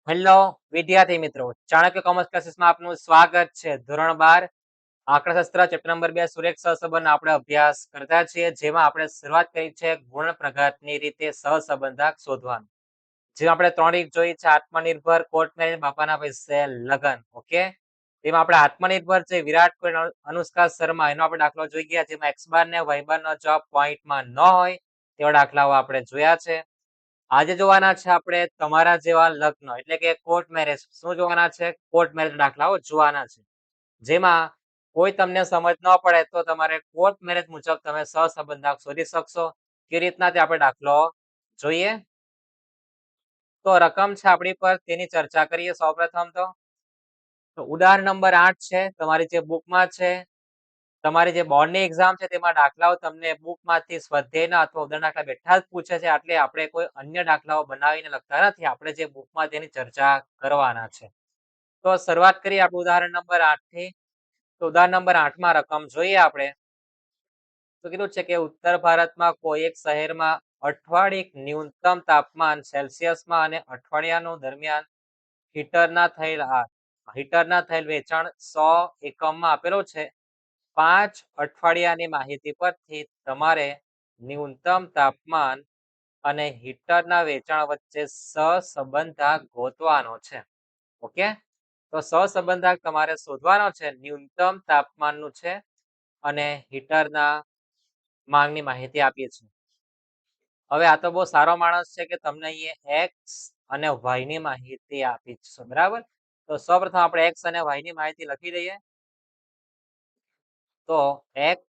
Hello વિદ્યાર્થી મિત્રો, Chanakya commerce ક્લાસીસમાં આપનું સ્વાગત છે. ધોરણ 12 આંકડાશાસ્ત્ર ચેપ્ટર નંબર 2 સુરેખ સહસંબંધ આપણે અભ્યાસ કરતા છીએ, જેમાં આપણે શરૂઆત કરી છે ગુણ પ્રઘાતની રીતે સહસંબંધાંક શોધવાનું. જેમાં આપણે 3 રીત જોઈ છે: આત્મનિર્ભર, કોર્ટ મેરેજ, બાપાના પૈસે લગન. ઓકે, તેમાં આપણે આત્મનિર્ભર છે વિરાટ કોહલી, અનુષ્કા શર્મા, એનો આપણે દાખલો જોઈ ગયા, જેમાં x બાર ને y બાર નો જવાબ પોઈન્ટમાં ન હોય તેવા દાખલાઓ આપણે જોયા છે. આજે જોવાના છે આપણે તમારા જેવા લગ્ન એટલે કે કોર્ટ મેરેજ. શું જોવાના છે? કોર્ટ મેરેજ દાખલાઓ જોવાના છે, જેમાં કોઈ તમને સમજ ન પડે તો તમારે કોર્ટ મેરેજ મુજબ તમે સહસંબંધાંક શોધી શકશો. કે રીતના તે આપણે દાખલો જોઈએ. તો રકમ છે આપણી પર, તેની ચર્ચા કરીએ. સૌપ્રથમ તો ઉદાહરણ નંબર 8 છે તમારી જે બુકમાં છે. તમારી જે બોર્ડની એક્ઝામ છે તેમાં દાખલાઓ તમને બુકમાંથી સ્વાધ્યાયના અથવા ઉદાહરણ દાખલા બેઠા જ પૂછે છે, એટલે આપણે કોઈ અન્ય દાખલાઓ બનાવીને લખતા નથી. આપણે જે બુકમાં તેની ચર્ચા કરવાના છે. તો શરૂઆત કરીએ આપણે ઉદાહરણ નંબર 8 થી. તો ઉદાહરણ નંબર 8 માં રકમ જોઈએ આપણે. તો કીધું છે કે ઉત્તર ભારતમાં કોઈ એક શહેરમાં અઠવાડિક ન્યૂનતમ તાપમાન સેલ્સિયસમાં અને અઠવાડિયાનું દરમિયાન હીટરના થયેલ વેચાણ 100 એકમમાં આપેલો છે. 5 અઠવાડિયાની માહિતી પરથી તમારે ન્યૂનતમ તાપમાન અને હીટરના વેચાણ વચ્ચે સહસંબંધાંક ગોતવાનો છે. ઓકે, તો સહસંબંધાંક તમારે શોધવાનો છે. ન્યૂનતમ તાપમાનનું છે અને હીટરના માંગની માહિતી આપી છે. હવે આ તો બહુ સારો માણસ છે કે તમને અહીંયા x અને y ની માહિતી આપી છે, બરાબર. તો સૌપ્રથમ આપણે x અને y ની માહિતી લખી દઈએ. તો x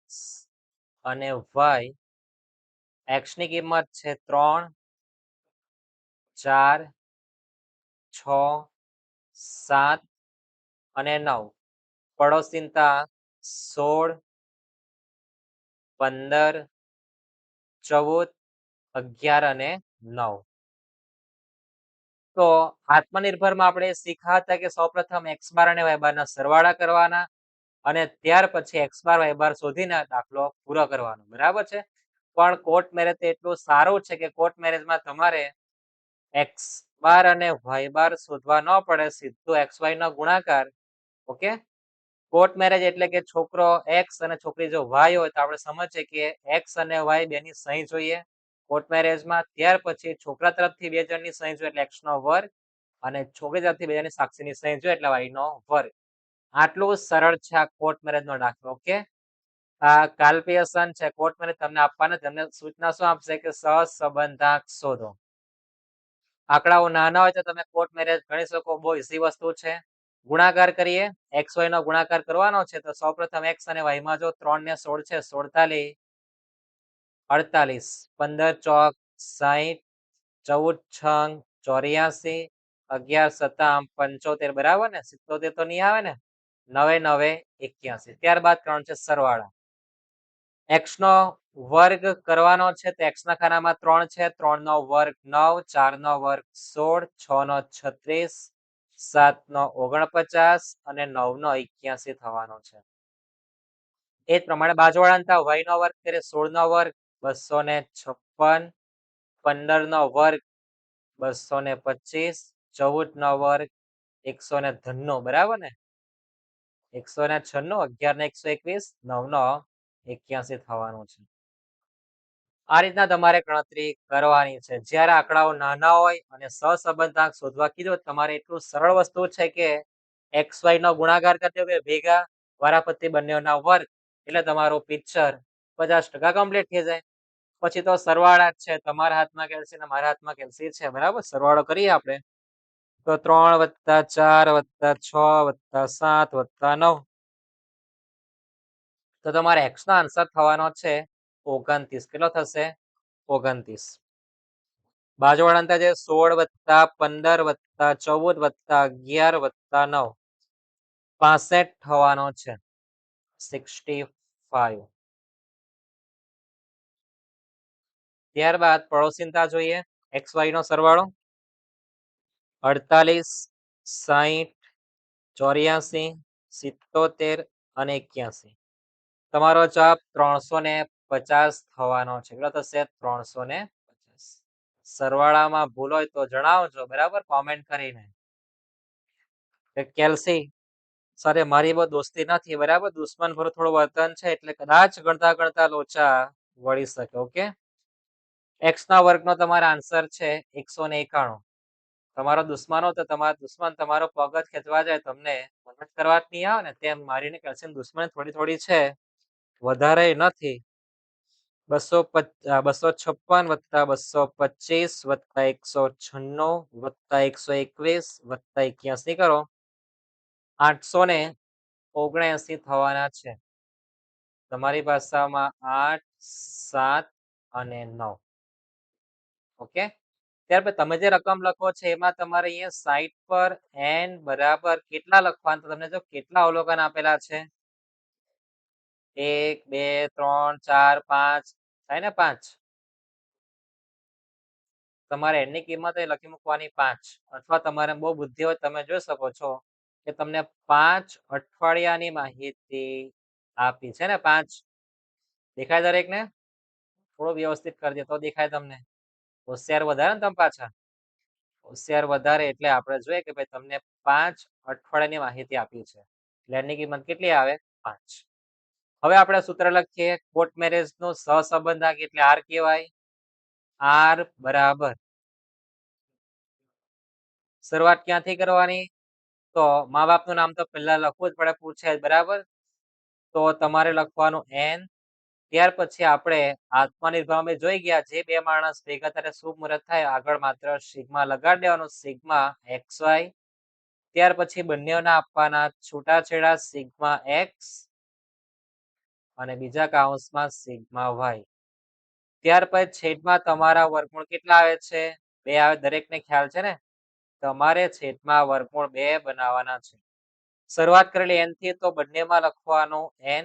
અને y, x ની કિંમત છે 3, 4, 6, 7 અને 9. પડોશીનતા 16, 15, 14, 11 અને 9. તો આત્મનિર્ભરમાં આપણે શીખ્યા હતા કે સૌપ્રથમ x બાર અને y બારના સરવાળા કરવાના અને ત્યાર પછી x બાર y બાર શોધીને દાખલો પૂરો કરવાનો, બરાબર છે. પણ કોર્ટ મેરેજ એટલું સારું છે કે કોર્ટ મેરેજમાં તમારે x બાર અને y બાર શોધવા ન પડે, સીધું xy નો ગુણાકાર. ઓકે, કોર્ટ મેરેજ એટલે કે છોકરો x અને છોકરી જો y હોય તો આપણે સમજીએ કે x અને y બેની સહી જોઈએ કોર્ટ મેરેજમાં. ત્યાર પછી છોકરા તરફથી બે જણની સહી જોઈએ એટલે x નો વર્ગ, અને છોકરી તરફથી બે જણની સાક્ષીની સહી જોઈએ એટલે y નો વર્ગ. આટલું સરળ છે આ કોર્ટ મેરેજનો દાખલો. ઓકે, આ કાલ્પનિક છે. કોર્ટ મેરેજ તમને આપવાના, તમને સૂચના શું આપશે કે સહસંબંધાંક શોધો. આંકડાઓ નાના હોય તો તમે કોર્ટ મેરેજ ગણી શકો, બહુ ઈઝી વસ્તુ છે. ગુણાકાર કરીએ. xy નો ગુણાકાર કરવાનો છે. તો સૌપ્રથમ x અને y માં જો 3 ને 16 છે, 16 48, 15 ચોક 60, 14 છંગ 84, 11 સતામ 75, બરાબર ને. 77 તો નહીં આવે ને. 9 9 81. ત્યારબાદ 3 છે સરવાળા. x નો વર્ગ કરવાનો છે તો x ના ખાનામાં 3 છે, 3 નો વર્ગ 9, 4 નો વર્ગ 16, 6 નો 36, 7 નો 49 અને 9 નો 81 થવાનો છે. એ જ પ્રમાણે બાજુવાળા y નો વર્ગ કરે 16 નો વર્ગ 256, 15 નો વર્ગ 225, 14 નો વર્ગ 193, બરાબર ને. 196, 11 ને 121, 9 નો 81 થવાનું છે. આ રીતના તમારે ગણતરી કરવાની છે. જ્યારે આંકડાઓ નાના હોય અને સહસંબંધાંક શોધવા કીધું, તમારે એટલું સરળ વસ્તુ છે કે xy નો ગુણાકાર કરી દો, ભેગા વારાફરતી બંનેના વર્ગ, એટલે તમારું પિક્ચર 50% કમ્પ્લીટ થઈ જાય. પછી તો સરવાળા જ છે. તમારા હાથમાં કેલ્સી ને મારા હાથમાં કેલ્સી છે, બરાબર. સરવાળો કરીએ આપણે. તો 3 + 4 + 6 + 7 + 9. તો તમારે x નો આન્સર થવાનો છે 29. કેટલો થશે? 29. બાજુવાળા જે 16 + 15 + 14 + 11 + 9, 65 થવાનો છે. 65. ત્યારબાદ પડોશીનતા જોઈએ. xy નો સરવાળો 48, 60, 84, 77 અને 81. તમારો જવાબ 350 થવાનો છે. કેટલો થશે? 350. સરવાળામાં ભૂલ હોય તો જણાવજો, બરાબર, કોમેન્ટ કરીને. કે કેલ્સી સાથે મારી બહુ દોસ્તી નથી, બરાબર, દુશ્મન ભરું થોડું વર્તન છે, એટલે કદાચ ગણતા ગણતા લોચા વળી શકે. ઓકે, x ના વર્ગનો તમારો આન્સર છે 191. તમારો દુશ્મન તો તમારો દુશ્મન તમારો પગ જ ખેંચવા જાય, તમને મદદ કરવા જ નહીં આવે ને, તેમ મારીને કેલ્શિયમ દુશ્મન થોડી થોડી છે, વધારે નથી. 256 વત્તા 225 વત્તા 196 વત્તા 121 વત્તા 81 કરો, 879 થવાના છે. તમારી ભાષામાં 8, 7 અને 9. ઓકે, ત્યાર પછી તમે જે રકમ લખો છો એમાં તમારે અહીંયા સાઈડ પર n બરાબર કેટલા લખવાનું, તો તમને જો કેટલા અવલોકન આપેલા છે, 1, 2, 3, 4, 5 થાય ને, 5. તમારે n ની કિંમત એ લખી મૂકવાની 5, અથવા તમારે બહુ બુદ્ધિ હોય તમે જોઈ શકો છો કે તમને 5 અઠવાડિયાની માહિતી આપી છે ને, 5 દેખાય દરેકને? થોડો વ્યવસ્થિત કરી દે તો દેખાય તમને. હોશિયાર વધારે ને તમે પાછા, હોશિયાર વધારે એટલે આપણે જોઈએ કે ભાઈ તમને 5 અઠવાડિયાની માહિતી આપી છે, એટલે એની કિંમત કેટલી આવે? 5. હવે આપણે સૂત્ર લખીએ, કોર્ટ મેરેજ નું સહસંબંધાંક એટલે r કહેવાય. r બરાબર, શરૂઆત ક્યાંથી કરવાની? તો મા બાપનું નામ તો પહેલા લખવું જ પડે, પૂછે બરાબર, તો તમારે લખવાનું n. ત્યાર પછી આપણે આત્મનિર્ભર જોઈ ગયા, જે બે માણસ ભેગા ત્યારે શુભ મુહૂર્ત થાય, આગળ માત્ર સિગ્મા લગાડી દેવાનું, સિગ્મા xy. ત્યાર પછી બંનેના આપવાના છૂટાછેડા સિગ્મા x અને બીજા કૌંસમાં સિગ્મા y. ત્યાર પછી છેદમાં તમારા વર્ગમૂળ કેટલા આવે છે? 2 આવે, દરેકને ખ્યાલ છે ને? તમારે છેદમાં વર્ગમૂળ 2 બનાવવાના છે. શરૂઆત કરેલી n થી, તો બંનેમાં લખવાનું n,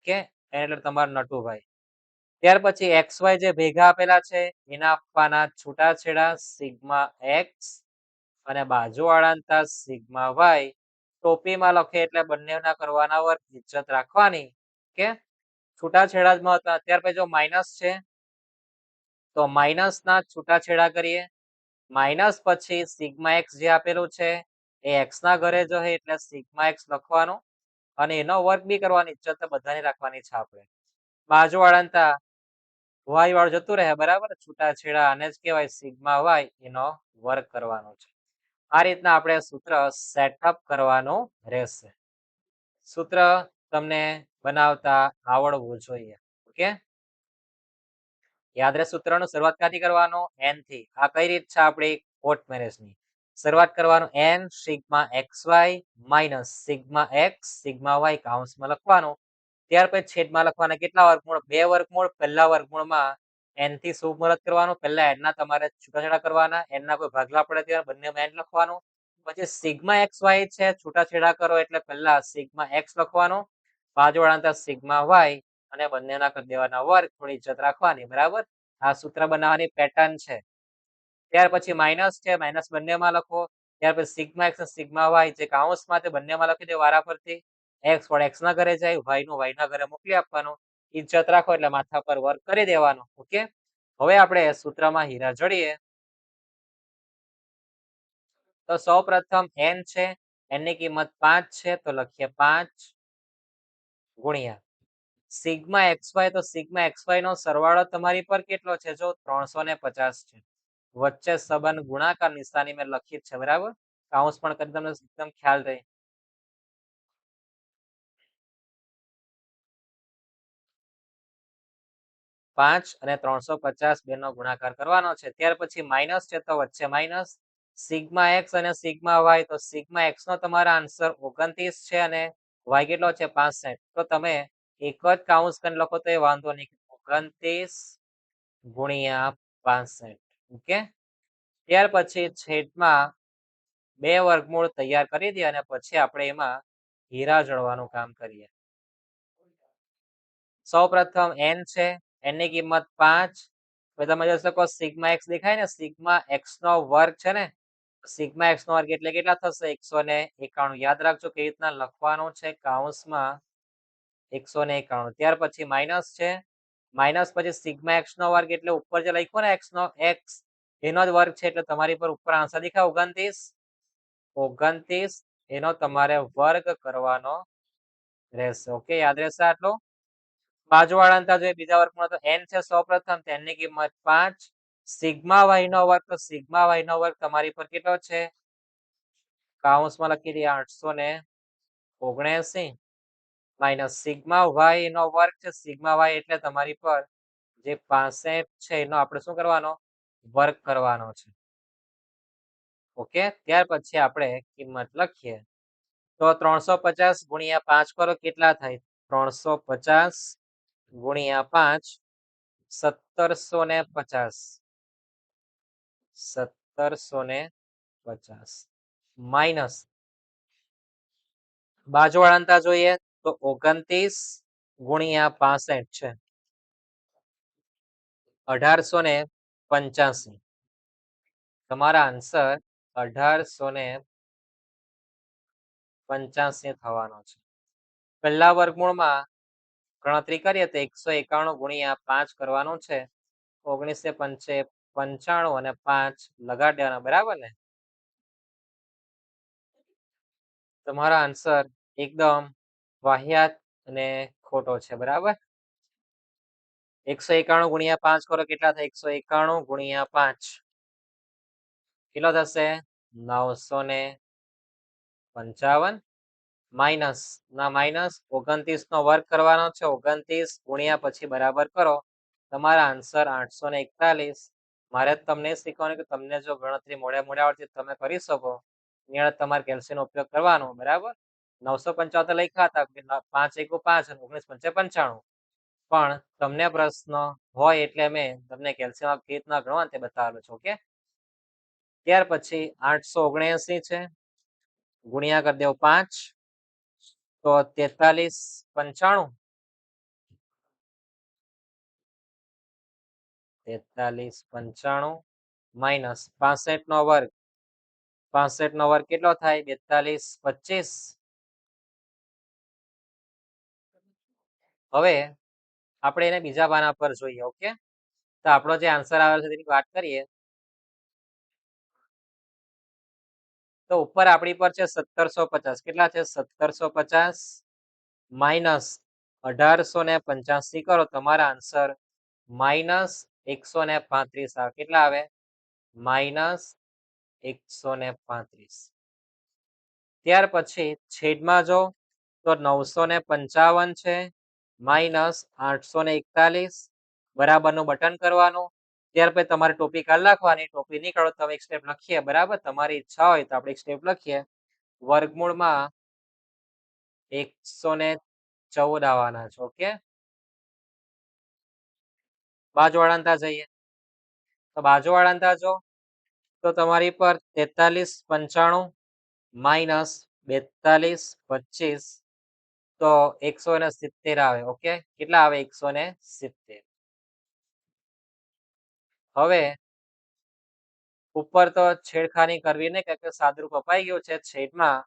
કે n એટલે તમારા નટુભાઈ. ત્યાર પછી xy જે ભેગા આપેલા છે એના આપવાના છૂટાછેડા સિગ્મા x અને બાજુવાળા સિગ્મા y. ટોપીમાં લખે એટલે બંનેના કરવાના વર્ગ, ઇજ્જત રાખવાની, કે છૂટાછેડા જ મહત્વના. ત્યાર પછી જો માઇનસ છે તો માઇનસ ના છૂટાછેડા કરીએ. માઇનસ પછી સિગ્મા x જે આપેલું છે એ x ના ઘરે જશે એટલે સિગ્મા x લખવાનો, અને એનો વર્ગ બી કરવાની, ઇજ્જત તો બધાની રાખવાની છે આપણે. બાજુવાળા y વાળું જતું રહે, બરાબર, છૂટાછેડા આને જ કહેવાય સિગ્મા y, એનો વર્ગ કરવાનો છે. આ રીતના આપણે સૂત્ર સેટઅપ કરવાનું રહેશે. સૂત્ર તમને બનાવતા આવડવું જોઈએ. ઓકે, યાદ રહે સૂત્રનો શરૂઆત ક્યાંથી કરવાનો? n થી. આ કઈ રીત છે આપણી કોર્ટ મેરેજની? શરૂઆત કરવાનું n sigma xy minus sigma x sigma y કૌંસમાં લખવાનું. ત્યાર પછી છેદમાં લખવાના કેટલા વર્ગમૂળ? 2 વર્ગમૂળ. પહેલા વર્ગમૂળમાં n થી શુભ મુહૂર્ત કરવાનું, પહેલા n ના તમારે છૂટાછેડા કરવાના, n ના કોઈ ભાગલા પડે ત્યારે બંનેમાં n લખવાનું. પછી સિગ્મા xy છે, છૂટાછેડા કરો એટલે પહેલા સિગ્મા x લખવાનું, બાજુવાળા સિગ્મા y, અને બંનેના કરી દેવાના વર્ગ, થોડી ઇજ્જત રાખવાની, બરાબર. આ સૂત્ર બનાવવાની પેટર્ન છે. ત્યાર પછી માઇનસ છે, માઇનસ બંનેમાં લખો. ત્યાર પછી સિગ્મા x અને સિગ્મા y જે કૌંસમાં તે બંનેમાં લખી દે વારા ફરતી. x વડે x ના ઘરે જાય, y નું y ના ઘરે મોકલી આપવાનું, ઇજ્જત રાખો એટલે માથા પર વર્ગ કરી દેવાનો. ઓકે, હવે આપણે સૂત્રમાં હીરા જોડીએ. તો સૌપ્રથમ n છે, n ની કિંમત 5 છે, તો લખીએ 5 ગુણ્યા સિગ્મા xy. તો સિગ્મા xy નો સરવાળો તમારી પર કેટલો છે? જો 350 છે. વચ્ચે સંબંધ ગુણાકાર નિશાની મેં લખી છે, બરાબર, કૌંસ પણ કરી તમને એકદમ ખ્યાલ રહે. 5 અને 350 બેનો ગુણાકાર કરવાનો છે. ત્યાર પછી માઇનસ છે, તો વચ્ચે માઇનસ સિગ્મા x અને સિગ્મા y. તો સિગ્મા x નો તમારા આન્સર 29 છે અને y કેટલો છે? 65. તો તમે એક જ કૌંસ કરીને લખો તો એ વાંધો નહીં, 29 ગુણ્યા 65. ઓકે, ત્યાર પછી છેદમાં 2 વર્ગમૂળ તૈયાર કરી દે, અને પછી આપણે એમાં હીરા જોડવાનું કામ કરીએ. સૌપ્રથમ n છે, n ની કિંમત 5. હવે તમે જોઈ શકો સિગ્મા x દેખાય ને, સિગ્મા x નો વર્ગ છે ને, સિગ્મા x નો વર્ગ એટલે કેટલા થશે? 191. યાદ રાખજો કેવી રીતના લખવાનું છે, કૌંસમાં 191. ત્યાર પછી માઇનસ છે, માઇનસ પછી સિગ્મા x નો વર્ગ એટલે ઉપર જે લખ્યો ને x નો x, એનો જ વર્ગ છે, એટલે તમારી પર ઉપર આન્સર દેખાય 29. એનો તમારે વર્ગ કરવાનો રહેશે. ઓકે, યાદ રહેશે આટલું. બાજુવાળા અંતર જોઈએ બીજા વર્ગમાં, તો n છે સૌપ્રથમ, તો n ની કિંમત 5. સિગ્મા y નો વર્ગ, તો સિગ્મા y નો વર્ગ તમારી પર કેટલો છે? કૌંસમાં લખી દઈએ 879 માઇનસ સિગ્મા y નો વર્ગ છે. સિગ્મા y એટલે તમારી પર જે 65 છે એનો આપણે શું કરવાનો? વર્ગ કરવાનો છે. ઓકે, ત્યાર પછી આપણે કિંમત લખીએ. તો 350 ગુણ્યા 5 કરો કેટલા થાય? 350 ગુણ્યા 5 1750. 1750 માઇનસ બાજુવાળા અંતર જોઈએ તો 29 ગુણ્યા 65 છે 1885. તમારા આન્સર 1885 થવાનો છે. પહેલા વર્ગમૂળમાં ગણતરી કરીએ તો 191 ગુણ્યા 5 કરવાનું છે. 1995 અને 5 લગાડી દેવાના, બરાબર ને? તમારો આન્સર એકદમ વાહિયાત અને ખોટો છે, બરાબર? 191 ગુણ્યા 5 કરો કેટલા થાય? 191 ગુણ્યા 5 કેટલો થશે? 955 માઇનસ ના માઇનસ 29 નો વર્ગ કરવાનો છે. 29 ગુણ્યા પછી બરાબર કરો. તમારા આન્સર 841. મારે તમને શીખવાનું કે તમને જો ગણતરી મોડે આવડતી તમે કરી શકો. અહીંયા તમારે કેલ્સીનો ઉપયોગ કરવાનો, બરાબર? 955 લખ્યા હતા, 5 × 5 અને 19 × 5 = 95. પણ તમને પ્રશ્ન હોય એટલે મેં તમને કેલ્સીયમ કેવી રીતના ગણવા તે બતાવેલું છે. ઓકે, ત્યાર પછી 879 છે, ગુણ્યા કરી દેવું 5, તો 4395. 4395 માઇનસ 65 નો વર્ગ. 65 નો વર્ગ કેટલો થાય? 4225. હવે આપણે એને બીજા પાના પર જોઈએ. ઓકે, તો આપણો જે આન્સર આવેલો છે તેની વાત કરીએ તો ઉપર આપણી પર છે 1750. કેટલા છે? 1750 માઇનસ 1885 કરો. તમારા આન્સર માઇનસ 135 આવે. કેટલા આવે? માઇનસ 135. ત્યાર પછી છેદમાં જો તો 955 છે માઇનસ 841 બરાબરનું બટન કરવાનું. ત્યાર પછી તમારે ટોપી કાઢી નાખવાની. ટોપી નહીં કાઢો તો એક સ્ટેપ લખીએ, બરાબર? તમારી ઈચ્છા હોય તો આપણે એક સ્ટેપ લખીએ. વર્ગમૂળમાં 114 આવવાના છે. ઓકે, બાજુવાળા અંતર જઈએ તો બાજુવાળા અંતર જો તો તમારી પર 4395 માઇનસ 4225 તો 170 આવે. ઓકે, કેટલા આવે? 170. હવે ઉપર તો છેડખાની કરવી નહીં, કારણ કે સાદુરૂપ અપાઈ ગયું છે. છેદમાં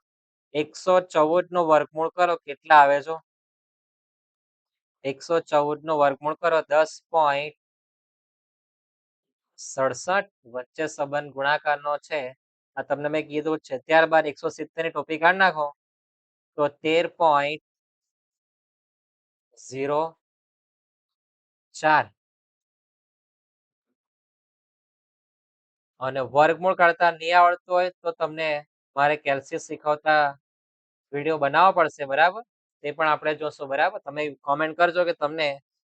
114 નું વર્ગમૂળ કરો કેટલા આવે છો? 114 નું વર્ગમૂળ કરો 10.67. વચ્ચે સંબંધ ગુણાકારનો છે, આ તમને મેં કીધું જ છે. ત્યારબાદ 170 ની ટોપી કાઢી નાખો તો 13.04. અને વર્ગમૂળ કાઢતા નહીં આવડતું હોય તો તમને મારે કેલ્સિયમ શીખવતા વિડીયો બનાવવો પડશે, બરાબર? તે પણ આપણે જોશું, બરાબર? તમે કોમેન્ટ કરજો કે તમને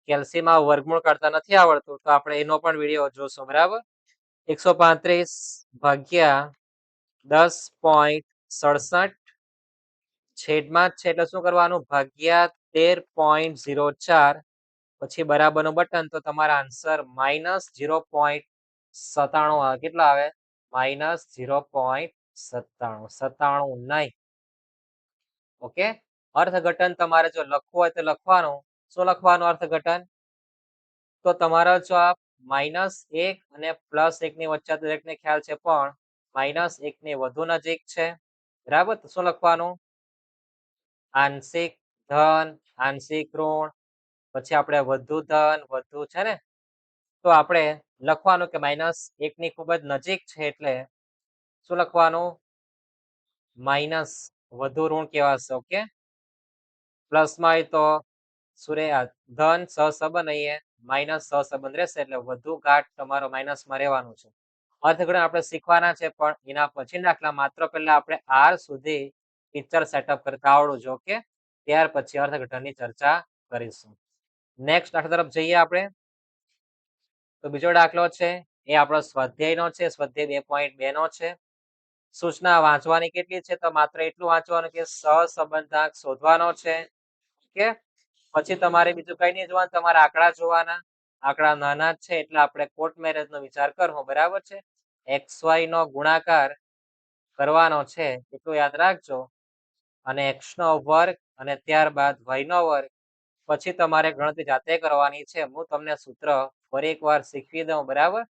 કેલ્સીમાં વર્ગમૂળ કાઢતા નથી આવડતું, તો આપણે એનો પણ વિડીયો જોશું, બરાબર? 135 ભાગ્યા 10.67 છેદમાં છે એટલે શું કરવાનું? ભાગ્યા 13.04 પછી બરાબરનું બટન. તો તમારા આન્સર માઇનસ 0.97 આવે. કેટલા આવે? માઇનસ 0.97. ઓકે, અર્થઘટન તમારે જો લખવું હોય તો લખવાનું. શું લખવાનું અર્થઘટન? તો તમારો જવાબ -1 અને +1 ની વચ્ચે દરેકને ખ્યાલ છે, પણ -1 ની વધુ નજીક છે, બરાબર? તો શું લખવાનું? આંશિક ધન, આંશિક ઋણ, પછી આપણે વધુ ધન વધુ છે ને, તો આપણે લખવાનું કે -1 ની ખૂબ જ નજીક છે એટલે શું લખવાનું? વધુ ઋણ કહેવાશે. ઓકે, પ્લસમાં હોય તો ધન સહસંબંધ અહીંયા માઇનસ સહસંબંધ રહેશે, એટલે વધુ ઘાટ તમારો માઇનસમાં રહેવાનું છે. અર્થઘટન આપણે શીખવાના છે, પણ એના પછી દાખલા માત્ર પહેલા આપણે આર સુધી પિક્ચર સેટઅપ કરતા આવડવું જોઈએ. ઓકે, ત્યાર પછી અર્થઘટનની ચર્ચા કરીશું. નેક્સ્ટ દાખલા તરફ જઈએ આપણે. તો બીજો દાખલો છે એ આપણો સ્વાધ્યાયનો છે, સ્વાધ્યાય 2.2 નો છે. સૂચના વાંચવાની કેટલી છે? તો માત્ર એટલું વાંચવાનું કે સહસંબંધાંક શોધવાનો છે. ઓકે, પછી તમારે બીજું કઈ નહીં જોવાનું, તમારે આંકડા જોવાના. આંકડા નાના જ છે એટલે આપણે કોર્ટ મેરેજ નો વિચાર કરવો, બરાબર છે. XY નો ગુણાકાર કરવાનો છે એટલું યાદ રાખજો, અને x નો વર્ગ અને ત્યારબાદ y નો વર્ગ. પછી તમારે ગણતરી જાતે કરવાની છે. હું તમને સૂત્ર ફરી એકવાર શીખવી દઉં, બરાબર.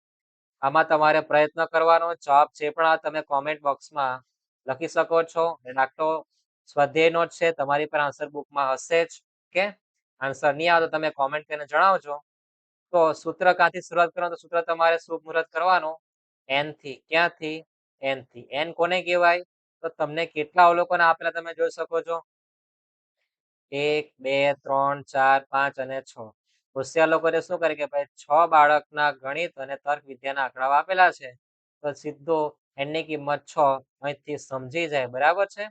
આમાં તમારે પ્રયત્ન કરવાનો, જવાબ જે પણ આવે તમે કોમેન્ટ બોક્સમાં લખી શકો છો. દાખલો સ્વાધ્યાયનો જ છે, તમારી પર આન્સર બુકમાં હશે જ. ઓકે, આન્સર નહીં આવે તો તમે કોમેન્ટ કરીને જણાવજો. તો સૂત્ર ક્યાંથી શરૂઆત કરો? તો સૂત્ર તમારે શુભ મુહૂર્ત કરવાનું n થી. ક્યાંથી? n થી. n કોને કહેવાય? તો તમને કેટલા અવલોકન આપેલા તમે જોઈ શકો છો? 1 2 3 4 5 અને 6. હોશિયાર લોકોને શું કરે કે ભાઈ 6 બાળકના ગણિત અને તર્ક વિદ્યાના આંકડાઓ આપેલા છે, તો સીધો n ની કિંમત 6 અહીંથી સમજી જાય, બરાબર છે.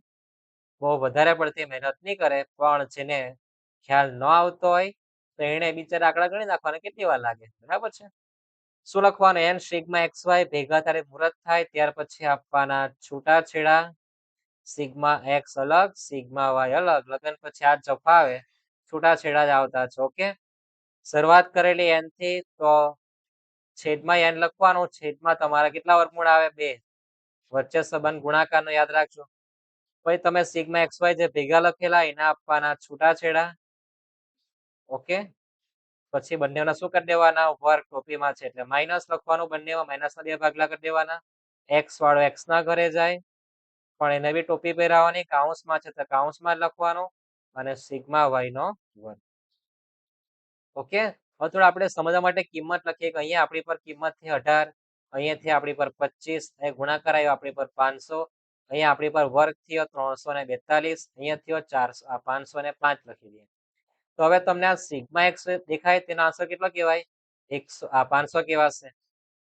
બહુ વધારે પડતી મહેનત નહીં કરે, પણ જેને ખ્યાલ ન આવતો હોય તો એને બિચારા આંકડા ગણી નાખવાના કેટલી વાર લાગે, બરાબર છે. શું લખવાનું? n સિગ્મા xy ભેગા ત્યારે મુહૂર્ત થાય, ત્યાર પછી આપવાના છૂટાછેડા. સિગ્મા x અલગ, સિગ્મા y અલગ, લગન પછી આ જફા આવે, છૂટાછેડા જ આવતા છે. ઓકે, શરૂઆત કરેલી n થી, તો છેદમાં n લખવાનું. છેદમાં તમારા કેટલા વર્ગમૂળ આવે? 2. વચ્ચે સંબંધ ગુણાકારનો યાદ રાખજો. પછી તમે સિગ્મા xy જે ભેગા લખેલા એના આપવાના છૂટાછેડા. ઓકે, પછી બંનેના શું કરી દેવાના? વર્ગ ટોપીમાં છે એટલે માઇનસ લખવાનું. બંનેમાં માઇનસના 2 ભાગલા કરી દેવાના. x વાળો x ના ઘરે જાય, પણ એને બી ટોપી પહેરાવાની. કાઉન્સમાં છે તો કાઉન્સમાં લખવાનું, અને સિગ્મા y નો વર્ગ. ઓકે, હવે થોડા આપણે સમજવા માટે કિંમત લખીએ કે અહીંયા આપણી પર કિંમત થી 18, અહીંયાથી આપણી પર 25, અહીં ગુણાકાર આવ્યો આપણી પર 500, અહીંયા આપણી પર વર્ગ થયો 342, અહીંયા થયો 400, 505 લખી દઈએ. તો હવે તમને આ સિગ્મા એક્સ દેખાય, તેનો આન્સર કેટલો કહેવાય? 500 કહેવાશે.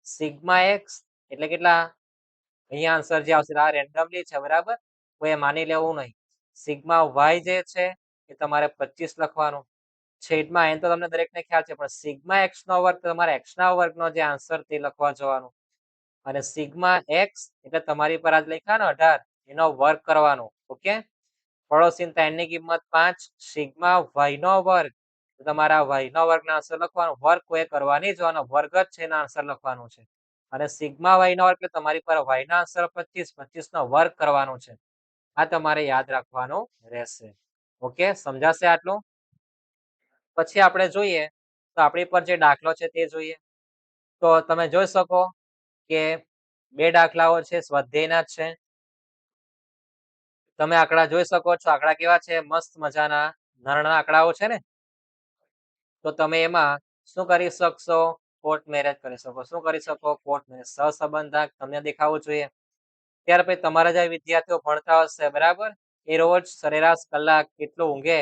સિગ્મા એક્સ એટલે કેટલા? અહીંયા આન્સર જે આવશે આ રેન્ડમલી છે, બરાબર, કોઈ માની લેવું નહીં. સિગ્મા વાય જે છે એ તમારે 25 લખવાનું. છેદમાં એન તો તમને દરેકને ખ્યાલ છે, પણ સિગ્મા એક્સ નો વર્ગ તમારે એક્સ ના વર્ગનો જે આન્સર તે લખવા જવાનું. અને સિગ્મા એક્સ એટલે તમારી પર આજ લખ્યા ને 18, એનો વર્ગ કરવાનો. ઓકે, પડોશી n ની કિંમત 5. સિગ્મા વાય નો વર્ગ, તમારા વાય નો વર્ગનો આન્સર લખવાનો. વર્ગ કોઈ કરવાની જવાનો, વર્ગ જ છે એનો આન્સર લખવાનો છે. અને સિગ્મા વાય નો વર્ગ એટલે તમારી પર વાય નો આન્સર 25, 25 નો વર્ગ કરવાનો છે. આ તમારે યાદ રાખવાનું રહેશે. ઓકે, સમજાશે આટલું? પછી આપણે જોઈએ તો આપણી પર જે દાખલો છે તે જોઈએ. તો તમે જોઈ શકો કે 2 દાખલાઓ છે, સ્વાધ્યાયના જ છે. તમે આંકડા જોઈ શકો છો. આંકડા કેવા છે? મસ્ત મજાના નાના આંકડાઓ છે ને. તો તમે એમાં શું કરી શકશો? કોર્ટ મેરેજ કરી શકો. શું કરી શકો? Court marriage. સહસંબંધાંક તમને દેખાવું જોઈએ. ત્યાર પછી તમારા જે વિદ્યાર્થીઓ ભણતા હશે, બરાબર, એ રોજ સરેરાશ કલાક કેટલું ઊંઘે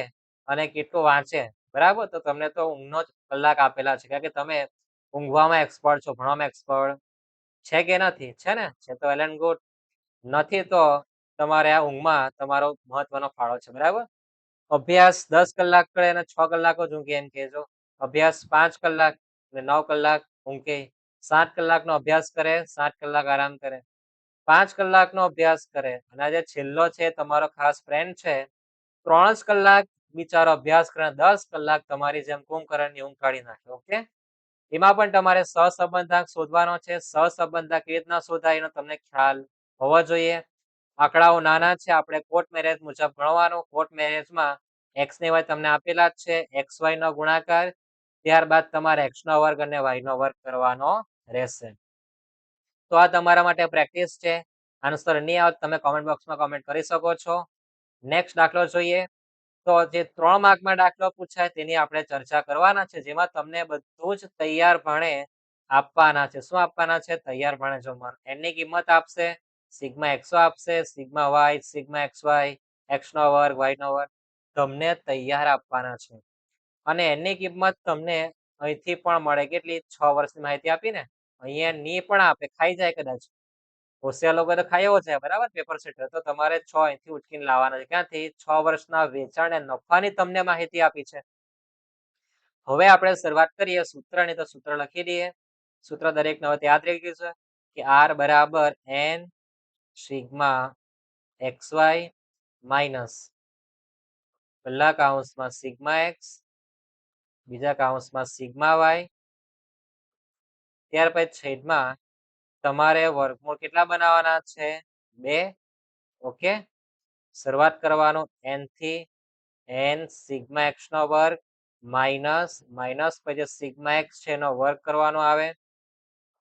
અને કેટલું વાંચે, બરાબર. તો તમને તો ઊંઘનો જ કલાક આપેલા છે, કારણ કે તમે ઊંઘવામાં એક્સપર્ટ છો, ભણવામાં એક્સપર્ટ છે કે નથી? છે ને? છે તો વેલ એન્ડ ગુડ. નથી તો તમારે આ ઊંઘમાં તમારો મહત્વનો ફાળો છે, બરાબર. અભ્યાસ 10 કલાક કરે અને 6 કલાક જ ઊંઘે એમ કહેજો. અભ્યાસ 5 કલાક અને 9 કલાક ઊંઘે. 7 કલાકનો અભ્યાસ કરે, 7 કલાક આરામ કરે. 5 કલાકનો અભ્યાસ કરે, અને આ જે છેલ્લો છે તમારો ખાસ ફ્રેન્ડ છે, 3 જ કલાક બિચારો અભ્યાસ કરે, 10 કલાક તમારી જેમ કુંભકર્ણની ઊંઘ કાઢી નાખે. ઓકે, એમાં પણ તમારે સહસંબંધાંક શોધવાનો છે. સહસંબંધાંક કેવી રીતના શોધાય એનો તમને ખ્યાલ હોવો જોઈએ. આંકડાઓ નાના છે, આપણે કોર્ટ મેરેજ મુજબ ગણવાનું. કોર્ટ મેરેજમાં x ને y તમને આપેલા જ છે, xy નો ગુણાકાર, ત્યારબાદ તમારે x નો વર્ગ અને y નો વર્ગ કરવાનો રહેશે. તો આ તમારા માટે પ્રેક્ટિસ છે. આન્સર નહીં આવે તમે કોમેન્ટ બોક્સમાં કોમેન્ટ કરી શકો છો. નેક્સ્ટ દાખલો જોઈએ. તો જે 3 માર્કમાં દાખલો પૂછાય તેની આપણે ચર્ચા કરવાના છે, જેમાં તમને બધું જ તૈયાર ભાણે આપવાના છે. શું આપવાના છે? તૈયાર ભાણે. જો n ની કિંમત આપશે, સિગ્મા xo આપશે, sigma y, sigma xy, x નો વર્ગ y નો વર્ગ તમને તૈયાર આપવાના છે અને એની કિંમત તમને અહીંથી પણ મળે કેટલી 6 વર્ષની માહિતી આપીને અહીંયા ની પણ આપે ખાઈ જાય કદાચ હોશિયાર લોકો તો ખાઈ એવો છે બરાબર પેપર સેટર તો તમારે 6 અહીંથી ઉચકીને લાવવાના છે ક્યાંથી 6 વર્ષના વેચાણ અને નફાની તમને માહિતી આપી છે હવે આપણે શરૂઆત કરીએ સૂત્રની તો સૂત્ર લખી દઈએ સૂત્ર દરેકને હવે યાદ રહી ગયું છે કે r બરાબર n સિગ્મા xy માઇનસ પહેલા કૌંસમાં સિગ્મા x બીજા કૌંસમાં સિગ્મા y ત્યાર પછી છેદમાં તમારે વર્ગમૂળ કેટલા બનાવવાના છે 2 ઓકે શરૂઆત કરવાનો n થી n સિગ્મા x નો વર્ગ માઇનસ માઇનસ પછી સિગ્મા x છે એનો વર્ગ કરવાનો આવે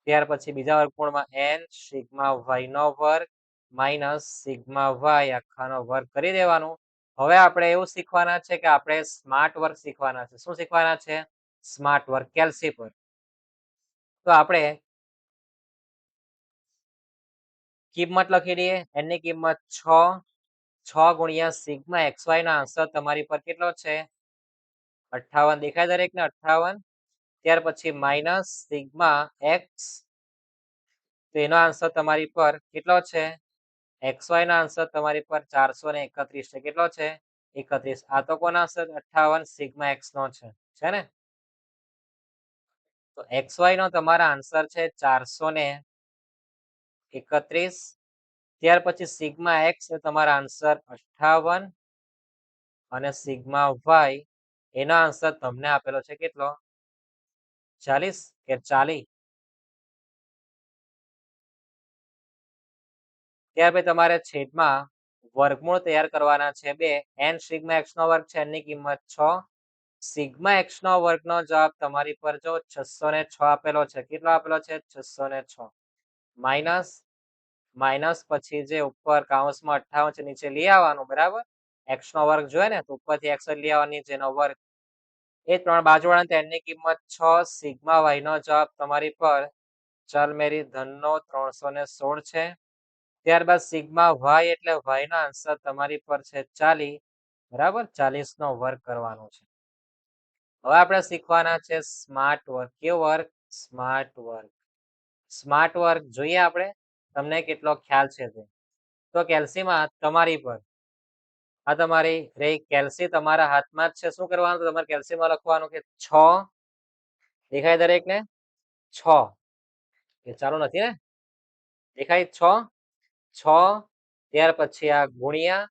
ત્યાર પછી બીજા વર્ગમૂળમાં n સિગ્મા y નો વર્ગ માઇનસ સિગ્મા y આખાનો વર્ગ કરી દેવાનું હવે આપણે એવું શીખવાના છે કે આપણે સ્માર્ટ વર્ક શીખવાના છે શું શીખવાના છે સ્માર્ટ વર્ક કેલ્સી પર તો આપણે કિંમત લખી દઈએ n ની કિંમત 6 ગુણ્યા સિગ્મા xy નો આન્સર તમારી પર કેટલો છે 58 દેખાય દરેકને 58 ત્યાર પછી માઇનસ સિગ્મા x તો એનો આન્સર તમારી પર કેટલો છે xy નો આન્સર તમારી પર 431 છે કેટલો છે 31 આ તો કોનો આન્સર 58 સિગ્મા x નો છે ને તો xy નો તમારા આન્સર છે 431 ત્યાર પછી સિગ્મા x એ તમારા આન્સર 58 અને સિગ્મા y એનો આન્સર તમને આપેલો છે કેટલો 40 કે 40 ત્યાર પછી તમારે છેદમાં વર્ગમૂળ તૈયાર કરવાના છે 2 n સિગ્મા x નો વર્ગ છે એની કિંમત 6 સિગ્મા x નો વર્ગનો જવાબ તમારી પર જો 606 આપેલો છે કેટલો આપેલો છે 606 માઇનસ માઇનસ પછી જે ઉપર કૌંસમાં 58 છે નીચે લઈ આવવાનું બરાબર x નો વર્ગ જોઈએ ને તો ઉપરથી x જ લઈ આવવાનો નીચેનો વર્ગ એ ત્રણ બાજુવાળા n ની કિંમત 6 સિગ્મા y નો જવાબ તમારી પર ચલમેરી ધનનો 316 છે ત્યારબાદ સિગ્મા y એટલે y નો આન્સર તમારી પર છે 40 બરાબર 40 નો વર્ગ કરવાનો છે હવે આપણે શીખવાના છે સ્માર્ટ વર્ક કેવો વર્ક સ્માર્ટ વર્ક જોઈએ આપણે તમને કેટલો ખ્યાલ છે તો કેલ્સીમાં તમારી પર આ તમારી રે કેલ્સી તમારા હાથમાં જ છે શું કરવાનું તમારે કેલ્સીમાં લખવાનું કે 6 દેખાય દરેકને 6 એ ચાલુ નથી ને દેખાય 6 ત્યાર પછી આ ગુણ્યા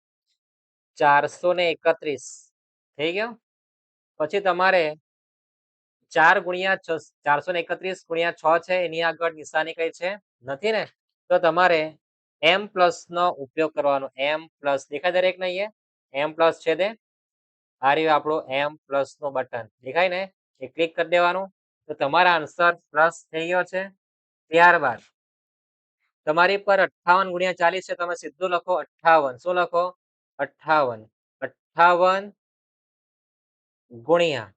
431 થઈ ગયો પછી તમારે 4 ગુણ્યા 431 ગુણ્યા 6 છે એની આગળ નિશાની કઈ છે નથી ને તો તમારે m પ્લસ નો ઉપયોગ કરવાનો m પ્લસ દેખાય દરેકને અહીંયા m પ્લસ છે તે આ રહ્યું આપણું m પ્લસ નું બટન દેખાય ને એ ક્લિક કરી દેવાનું તો તમારા આન્સર પ્લસ થઈ ગયો છે ત્યારબાદ તમારી પર 58 ગુણ્યા 40 છે તમે સીધું લખો 58 શું લખો 58 ગુણ્યા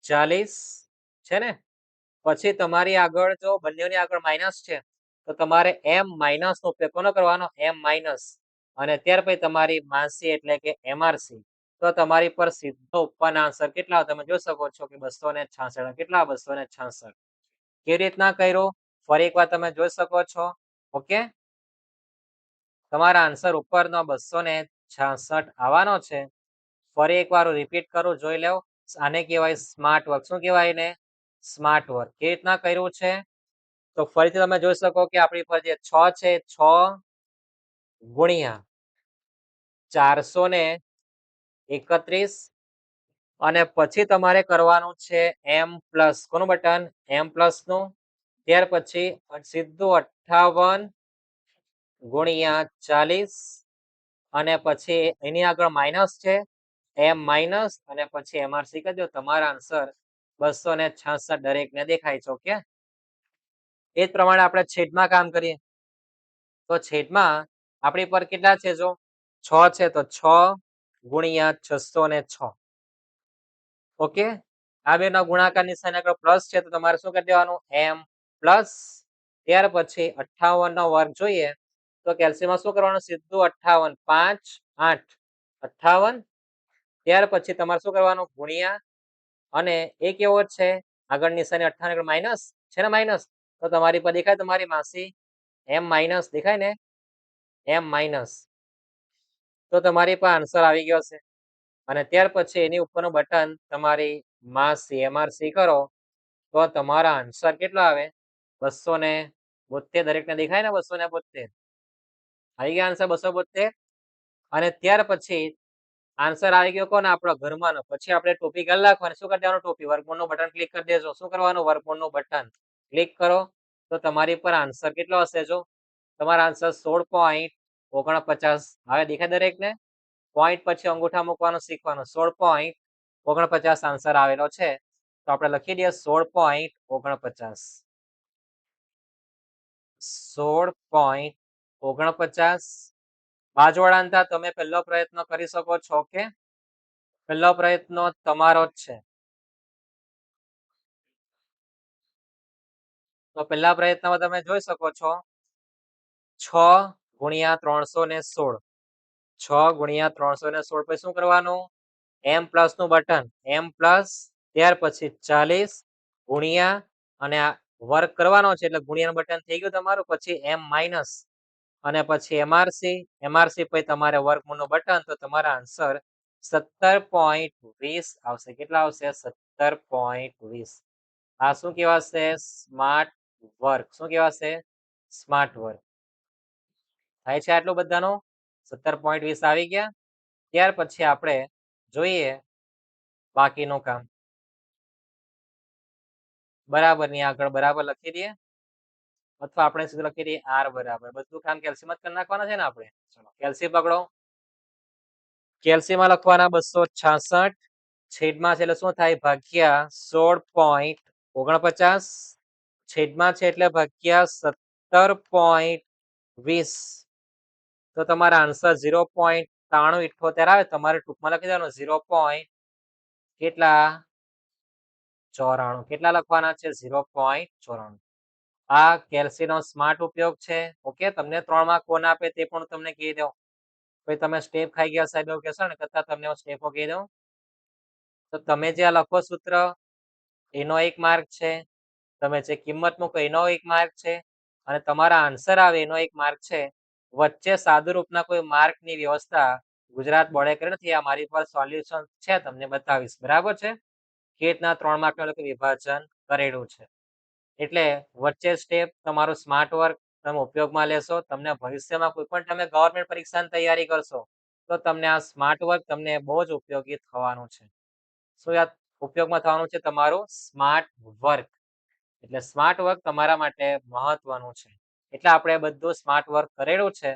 40 છે ને પછી તમારી આગળ જો બંનેની આગળ માઇનસ છે તો તમારે m માઇનસ નો ઉપયોગ કોનો કરવાનો m માઇનસ અને ત્યાર પછી તમારી માસી એટલે કે mrc તો તમારી પર સીધો ઉપરના આન્સર કેટલા તમે જોઈ શકો છો કે 266 કેટલા 266 કેવી રીતના કર્યું ફરી એકવાર તમે જોઈ શકો છો ઓકે તમારા આન્સર ઉપરનો 266 આવવાનો છે ફરી એકવાર રિપીટ કરું જોઈ લેવ આને કહેવાય સ્માર્ટ વર્ક શું કહેવાય ને સ્માર્ટ વર્ક કેવી રીતના કર્યું છે તો ફરીથી તમે જોઈ શકો કે આપણી પર જે 6 છે 6 ગુણ્યા 431 અને પછી તમારે કરવાનું છે m પ્લસ કોનું બટન m પ્લસ નું ત્યાર પછી સીધું 58 ગુણ્યા 40 અને પછી એની આગળ માઇનસ છે m માઇનસ અને પછી mrc કરજો તમારા આન્સર 266 દરેકને દેખાય છે ઓકે એ જ પ્રમાણે આપણે છેદમાં કામ કરીએ તો છેદમાં આપણી પર કેટલા છે જો 6 છે તો 6 ગુણ્યા 606 ઓકે આ બેનો ગુણાકાર નિશાની આગળ પ્લસ છે તો તમારે શું કરી દેવાનું m પ્લસ ત્યાર પછી 58 નો વર્ગ જોઈએ તો કેલ્સીમાં શું કરવાનું સીધું 58 5 8 58 ત્યાર પછી તમારે શું કરવાનું ગુણ્યા અને એ કેવો છે આગળ નિશાની 58 આગળ માઇનસ છે ને માઇનસ તો તમારી પર દેખાય તમારી માસી એમ માઇનસ દેખાય ને એમ માઇનસ તો તમારી પર આન્સર આવી ગયો છે અને ત્યાર પછી એની ઉપરનું બટન તમારી માસી એમઆરસી કરો તો તમારો આન્સર કેટલો આવે 272 દરેકને દેખાય ને 272 આવી ગયા આન્સર 272 અને ત્યાર પછી આન્સર આવી ગયો કોને આપણો ઘરમાંનો પછી આપણે ટોપી કરી નાખવાની શું કરી દેવાનું ટોપી વર્ગમૂળનું બટન ક્લિક કરી દેજો શું કરવાનું વર્ગમૂળનું બટન ક્લિક કરો તો તમારી પર આન્સર કેટલો હશે જો તમારો આન્સર 16.49 હવે દેખાય દરેકને પોઈન્ટ પછી અંગૂઠા મૂકવાનું શીખવાનું 16.49 આન્સર આવેલો છે તો આપણે લખી દઈએ 16.49 16.49 બાજુવાળા તમે પહેલો પ્રયત્ન કરી શકો છો કે પહેલો પ્રયત્ન તમારો જ છે તો પહેલા પ્રયત્નમાં તમે જોઈ શકો છો 6 ગુણ્યા 316 6 ગુણ્યા 316 પછી શું કરવાનું એમ પ્લસ નું બટન એમ પ્લસ ત્યાર પછી 40 ગુણ્યા અને આ વર્ક કરવાનો છે એટલે ગુણ્યાનું બટન થઈ ગયું તમારું પછી એમ માઇનસ અને પછી એમઆરસી પછી તમારે વર્ગમૂળનું બટન તો તમારા આન્સર 17.20 આવશે કેટલા આવશે 17.20 આ શું કહેવાશે સ્માર્ટ વર્ક શું કહેવાશે સ્માર્ટ વર્ક થાય છે આટલું બધાનો 17.20 આવી ગયા ત્યાર પછી આપણે જોઈએ બાકીનું કામ બરાબર ની આગળ બરાબર લખી દઈએ અથવા આપણે સીધું લખી દઈએ આર બરાબર બધું કામ કેલ્શિયમ જ કરી નાખવાના છે ને આપણે ચલો કેલ્શિયમ પકડો કેલ્શિયમમાં લખવાના 266 છેદમાં છે એટલે શું થાય ભાગ્યા 16.49 છેદમાં છે એટલે ભાગ્યા 17.20 તો તમારા આન્સર 0.9378 આવે તમારે ટૂંકમાં લખી દેવાનું 0. કેટલા 94 કેટલા લખવાના છે 0.94 આ કેલ્સીનો સ્માર્ટ ઉપયોગ છે ઓકે તમને 3 માં કોણ આપે તે પણ તમને કહી દઉં પછી તમે સ્ટેપ ખાઈ ગયા સાહેબ એવું કહેશો ને કરતા તમને સ્ટેપો કહી દઉં તો તમે જે આ લખો સૂત્ર એનો 1 માર્ક છે તમે જે કિંમત મૂકો એનો 1 માર્ક છે અને તમારા આન્સર આવે એનો 1 માર્ક છે વચ્ચે સાદુરૂપના કોઈ માર્કની વ્યવસ્થા ગુજરાત બોર્ડે કરી નથી આ મારી પર સોલ્યુશન છે તમને બતાવીશ બરાબર છે કે રીતના 3 માર્કનું વિભાજન કરેલું છે એટલે વચ્ચે સ્ટેપ તમારું સ્માર્ટ વર્ક તમે ઉપયોગમાં લેશો તમને ભવિષ્યમાં કોઈ પણ તમે ગવર્મેન્ટ પરીક્ષાની તૈયારી કરશો તો તમને આ સ્માર્ટ વર્ક તમને બહુ જ ઉપયોગી થવાનું છે શું યાદ ઉપયોગમાં થવાનું છે તમારું સ્માર્ટ વર્ક એટલે સ્માર્ટ વર્ક તમારા માટે મહત્વનું છે એટલે આપણે બધું સ્માર્ટ વર્ક કરેલું છે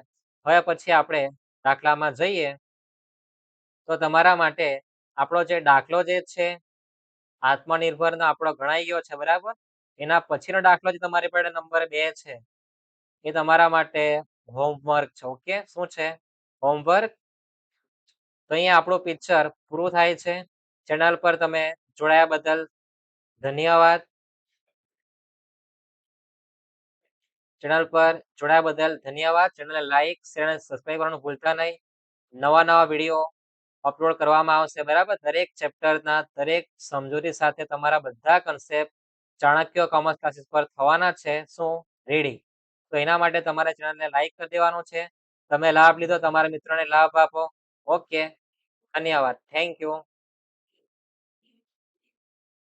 હવે પછી આપણે દાખલામાં જઈએ તો તમારા માટે આપણો જે દાખલો જે છે આત્મનિર્ભરનો આપણો ગણાઈ ગયો છે બરાબર એના પછીનો દાખલો જે તમારી પાસે નંબર 2 છે એ તમારા માટે હોમવર્ક છે ઓકે શું છે હોમવર્ક તો અહીંયા આપણું પિક્ચર પૂરું થાય છે ચેનલ પર તમે જોડાયા બદલ ધન્યવાદ ચેનલ પર જોડાયા બદલ ધન્યવાદ ચેનલને લાઈક શેર અને સબસ્ક્રાઇબ કરવાનું ભૂલતા નહીં નવા વિડીયો અપલોડ કરવામાં આવશે બરાબર દરેક ચેપ્ટરના દરેક સમજૂતી સાથે તમારા બધા કન્સેપ્ટ ચાણક્ય કોમર્સ ક્લાસીસ પર થવાના છે શું રેડી તો એના માટે તમારે ચેનલને લાઈક કરી દેવાનું છે તમે લાભ લીધો તમારા મિત્રોને લાભ આપો ઓકે ધન્યવાદ થેન્ક યુ